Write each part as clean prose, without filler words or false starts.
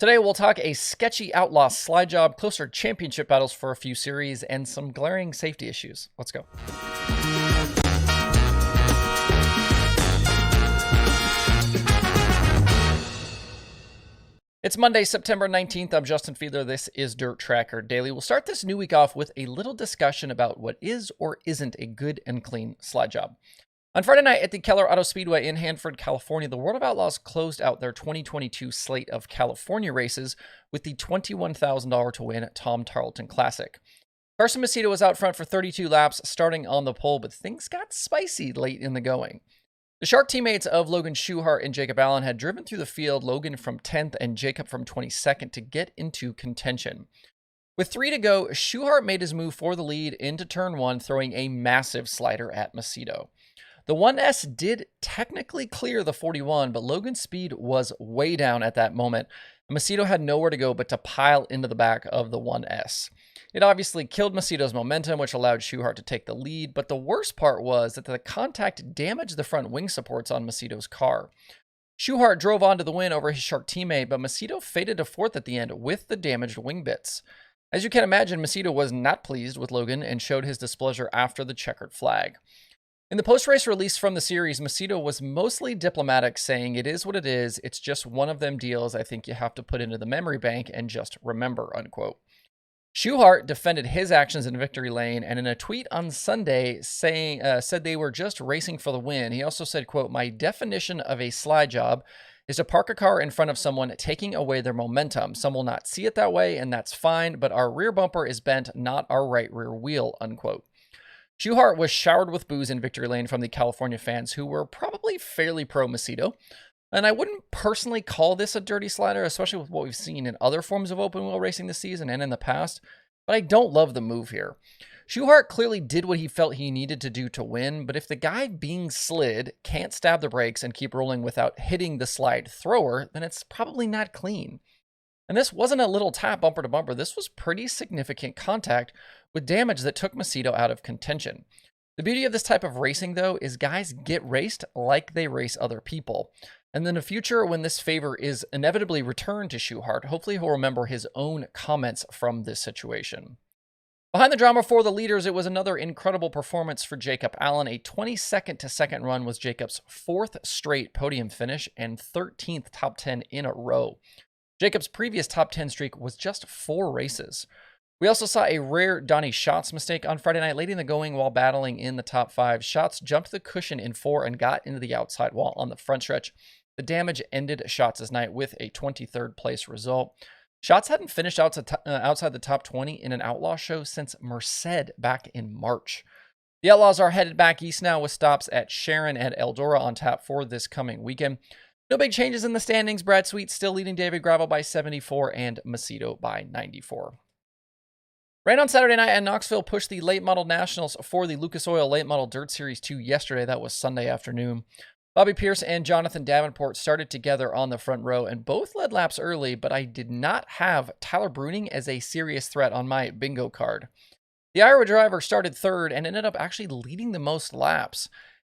Today we'll talk a sketchy outlaw slide job, closer championship battles for a few series, and some glaring safety issues. Let's go. It's Monday, September 19th. I'm Justin Fiedler. This is Dirt Tracker Daily. We'll start this new week off with a little discussion about what is or isn't a good and clean slide job. On Friday night at the Keller Auto Speedway in Hanford, California, the World of Outlaws closed out their 2022 slate of California races with the $21,000 to win Tom Tarleton Classic. Carson Macedo was out front for 32 laps, starting on the pole, but things got spicy late in the going. The Shark teammates of Logan Schuchart and Jacob Allen had driven through the field, Logan from 10th and Jacob from 22nd, to get into contention. With 3 to go, Schuchart made his move for the lead into turn 1, throwing a massive slider at Macedo. The 1S did technically clear the 41, but Logan's speed was way down at that moment, and Macedo had nowhere to go but to pile into the back of the 1S. It obviously killed Macedo's momentum, which allowed Schuchart to take the lead, but the worst part was that the contact damaged the front wing supports on Macedo's car. Schuchart drove on to the win over his Shark teammate, but Macedo faded to 4th at the end with the damaged wing bits. As you can imagine, Macedo was not pleased with Logan and showed his displeasure after the checkered flag. In the post-race release from the series, Macedo was mostly diplomatic, saying, "It is what it is. It's just one of them deals I think you have to put into the memory bank and just remember," unquote. Schuchart defended his actions in victory lane, and in a tweet on Sunday said they were just racing for the win. He also said, quote, "My definition of a slide job is to park a car in front of someone, taking away their momentum. Some will not see it that way, and that's fine, but our rear bumper is bent, not our right rear wheel," unquote. Schuchart was showered with boos in victory lane from the California fans, who were probably fairly pro-Macedo. And I wouldn't personally call this a dirty slider, especially with what we've seen in other forms of open wheel racing this season and in the past, but I don't love the move here. Schuchart clearly did what he felt he needed to do to win, but if the guy being slid can't stab the brakes and keep rolling without hitting the slide thrower, then it's probably not clean. And this wasn't a little tap bumper to bumper. This was pretty significant contact with damage that took Macedo out of contention. The beauty of this type of racing, though, is guys get raced like they race other people. And in the future, when this favor is inevitably returned to Schuchart, hopefully he'll remember his own comments from this situation. Behind the drama for the leaders, it was another incredible performance for Jacob Allen. A 22nd to second run was Jacob's 4th straight podium finish and 13th top 10 in a row. Jacob's previous top 10 streak was just 4 races. We also saw a rare Donnie Schatz mistake on Friday night, late in the going while battling in the top 5. Schatz jumped the cushion in 4 and got into the outside wall on the front stretch. The damage ended Schatz's night with a 23rd place result. Schatz hadn't finished outside the top 20 in an Outlaw show since Merced back in March. The Outlaws are headed back east now with stops at Sharon and Eldora on tap for this coming weekend. No big changes in the standings. Brad Sweet still leading David Gravel by 74 and Macedo by 94. Rain on Saturday night at Knoxville pushed the late model nationals for the Lucas Oil Late Model Dirt Series 2 yesterday. That was Sunday afternoon. Bobby Pierce and Jonathan Davenport started together on the front row and both led laps early, but I did not have Tyler Bruning as a serious threat on my bingo card. The Iowa driver started 3rd and ended up actually leading the most laps.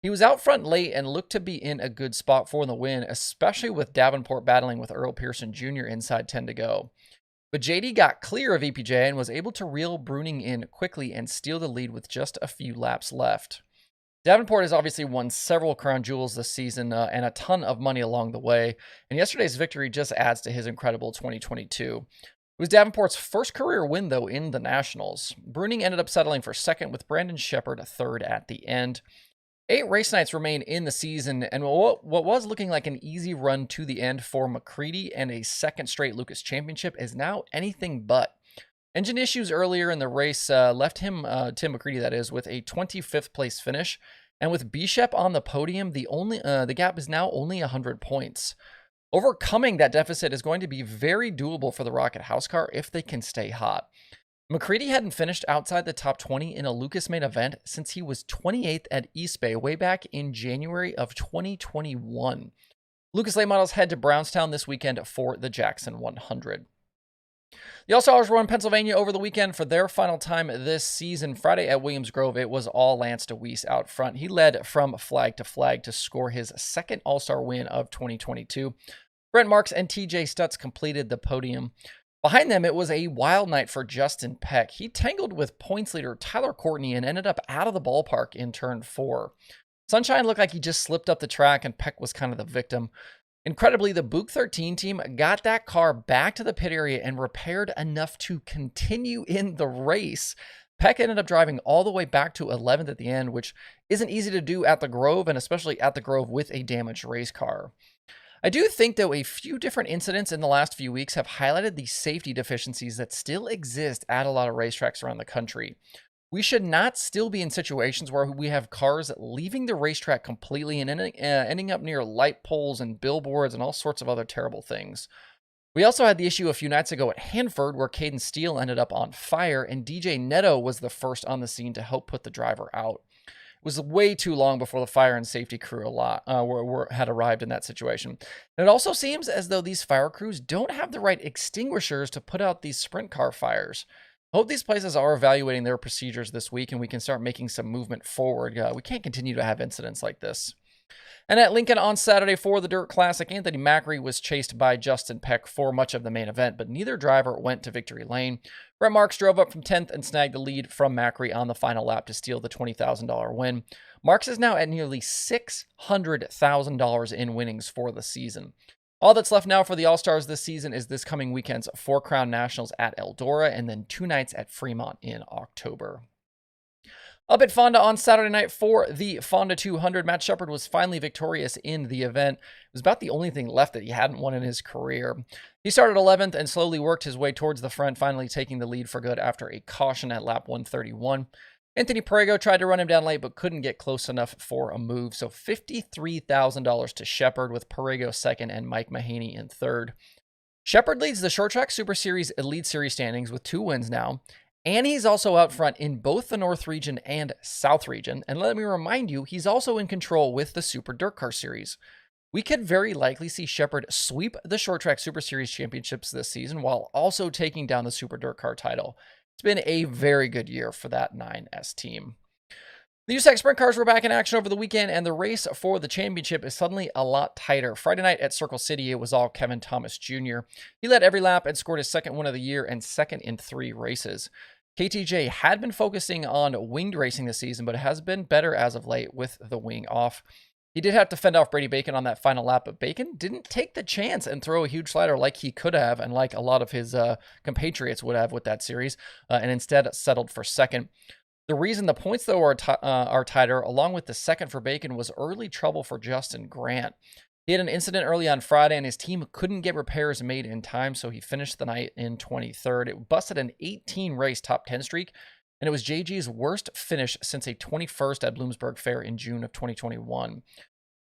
He was out front late and looked to be in a good spot for the win, especially with Davenport battling with Earl Pearson Jr. inside 10 to go. But JD got clear of EPJ and was able to reel Bruning in quickly and steal the lead with just a few laps left. Davenport has obviously won several crown jewels this season and a ton of money along the way, and yesterday's victory just adds to his incredible 2022. It was Davenport's first career win, though, in the Nationals. Bruning ended up settling for 2nd with Brandon Shepard 3rd at the end. 8 race nights remain in the season, and what was looking like an easy run to the end for McCready and a 2nd straight Lucas Championship is now anything but. Engine issues earlier in the race left him, Tim McCready that is, with a 25th place finish, and with Bishop on the podium, the gap is now only 100 points. Overcoming that deficit is going to be very doable for the Rocket House car if they can stay hot. McCready hadn't finished outside the top 20 in a Lucas-made event since he was 28th at East Bay way back in January of 2021. Lucas late models head to Brownstown this weekend for the Jackson 100. The All-Stars were in Pennsylvania over the weekend for their final time this season. Friday at Williams Grove, it was all Lance DeWeese out front. He led from flag to score his 2nd All-Star win of 2022. Brent Marks and TJ Stutz completed the podium. Behind them, it was a wild night for Justin Peck. He tangled with points leader Tyler Courtney and ended up out of the ballpark in turn 4. Sunshine looked like he just slipped up the track, and Peck was kind of the victim. Incredibly, the Book 13 team got that car back to the pit area and repaired enough to continue in the race. Peck ended up driving all the way back to 11th at the end, which isn't easy to do at the Grove, and especially at the Grove with a damaged race car. I do think, though, a few different incidents in the last few weeks have highlighted the safety deficiencies that still exist at a lot of racetracks around the country. We should not still be in situations where we have cars leaving the racetrack completely and ending up near light poles and billboards and all sorts of other terrible things. We also had the issue a few nights ago at Hanford where Caden Steele ended up on fire, and DJ Neto was the first on the scene to help put the driver out. It was way too long before the fire and safety crew had arrived in that situation. And it also seems as though these fire crews don't have the right extinguishers to put out these sprint car fires. I hope these places are evaluating their procedures this week and we can start making some movement forward. We can't continue to have incidents like this. And at Lincoln on Saturday for the Dirt Classic, Anthony Macri was chased by Justin Peck for much of the main event, but neither driver went to victory lane. Brent Marks drove up from 10th and snagged the lead from Macri on the final lap to steal the $20,000 win. Marks is now at nearly $600,000 in winnings for the season. All that's left now for the All-Stars this season is this coming weekend's 4 Crown Nationals at Eldora and then 2 nights at Fremont in October. Up at Fonda on Saturday night for the Fonda 200, Matt Shepard was finally victorious in the event. It was about the only thing left that he hadn't won in his career. He started 11th and slowly worked his way towards the front, finally taking the lead for good after a caution at lap 131. Anthony Perego tried to run him down late, but couldn't get close enough for a move. So $53,000 to Shepard, with Perego second and Mike Mahaney in third. Shepard leads the Short Track Super Series Elite Series standings with 2 wins now. And he's also out front in both the North Region and South Region. And let me remind you, he's also in control with the Super Dirt Car Series. We could very likely see Shepard sweep the Short Track Super Series championships this season while also taking down the Super Dirt Car title. It's been a very good year for that 9S team. The USAC Sprint Cars were back in action over the weekend, and the race for the championship is suddenly a lot tighter. Friday night at Circle City, it was all Kevin Thomas Jr. He led every lap and scored his second win of the year and second in 3 races. KTJ had been focusing on winged racing this season, but has been better as of late with the wing off. He did have to fend off Brady Bacon on that final lap, but Bacon didn't take the chance and throw a huge slider like he could have and like a lot of his compatriots would have with that series, and instead settled for second. The reason the points, though, are tighter, along with the second for Bacon, was early trouble for Justin Grant. He had an incident early on Friday, and his team couldn't get repairs made in time, so he finished the night in 23rd. It busted an 18-race top 10 streak, and it was JG's worst finish since a 21st at Bloomsburg Fair in June of 2021.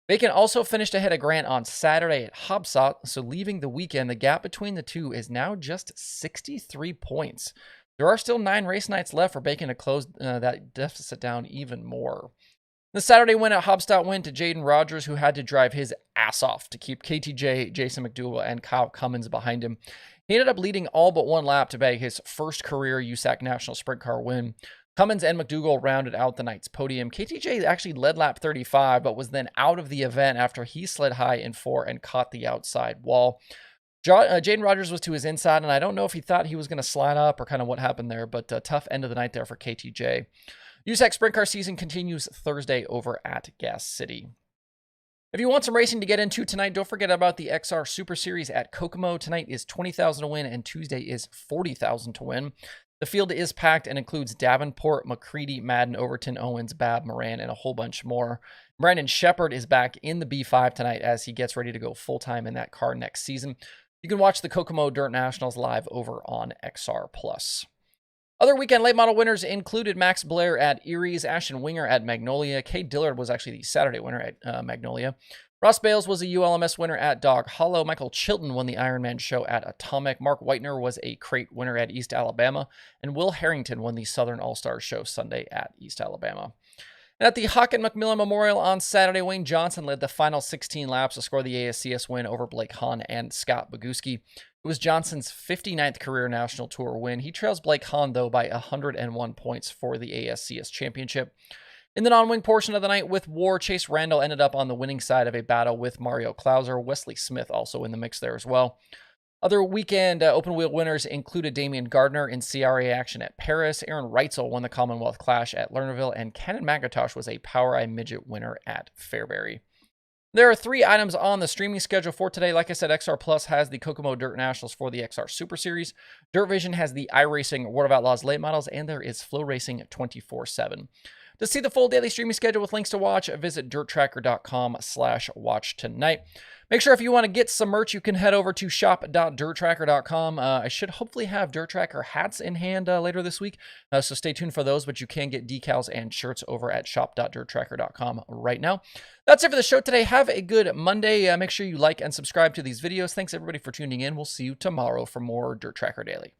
Bacon also finished ahead of Grant on Saturday at Hobsot, so leaving the weekend, the gap between the two is now just 63 points. There are still 9 race nights left for Bacon to close that deficit down even more. The Saturday win at Hobstot went to Jaden Rogers, who had to drive his ass off to keep KTJ, Jason McDougal, and Kyle Cummins behind him. He ended up leading all but 1 lap to bag his first career USAC National Sprint Car win. Cummins and McDougal rounded out the night's podium. KTJ actually led lap 35, but was then out of the event after he slid high in 4 and caught the outside wall. Jaden Rogers was to his inside, and I don't know if he thought he was going to slide up or kind of what happened there, but a tough end of the night there for KTJ. USAC Sprint Car season continues Thursday over at Gas City. If you want some racing to get into tonight, don't forget about the XR Super Series at Kokomo. Tonight is $20,000 to win, and Tuesday is $40,000 to win. The field is packed and includes Davenport, McCready, Madden, Overton, Owens, Babb, Moran, and a whole bunch more. Brandon Shepard is back in the B5 tonight as he gets ready to go full-time in that car next season. You can watch the Kokomo Dirt Nationals live over on XR+. Other weekend late model winners included Max Blair at Erie's, Ashton Winger at Magnolia. Cade Dillard was actually the Saturday winner at Magnolia. Ross Bales was a ULMS winner at Dog Hollow. Michael Chilton won the Ironman show at Atomic. Mark Whitener was a crate winner at East Alabama. And Will Harrington won the Southern All-Stars show Sunday at East Alabama. And at the Hockett McMillan Memorial on Saturday, Wayne Johnson led the final 16 laps to score the ASCS win over Blake Hahn and Scott Boguski. It was Johnson's 59th career National Tour win. He trails Blake Hahn, though, by 101 points for the ASCS championship. In the non-wing portion of the night with War, Chase Randall ended up on the winning side of a battle with Mario Klauser. Wesley Smith also in the mix there as well. Other weekend open wheel winners included Damian Gardner in CRA action at Paris. Aaron Reitzel won the Commonwealth Clash at Lernerville, and Cannon McIntosh was a Power Eye Midget winner at Fairbury. There are 3 items on the streaming schedule for today. Like I said, XR Plus has the Kokomo Dirt Nationals for the XR Super Series. Dirt Vision has the iRacing World of Outlaws late models, and there is Flow Racing 24/7. To see the full daily streaming schedule with links to watch, visit dirttracker.com/watch tonight. Make sure if you want to get some merch, you can head over to shop.dirttracker.com. I should hopefully have Dirt Tracker hats in hand later this week, so stay tuned for those, but you can get decals and shirts over at shop.dirttracker.com right now. That's it for the show today. Have a good Monday. Make sure you like and subscribe to these videos. Thanks everybody for tuning in. We'll see you tomorrow for more Dirt Tracker Daily.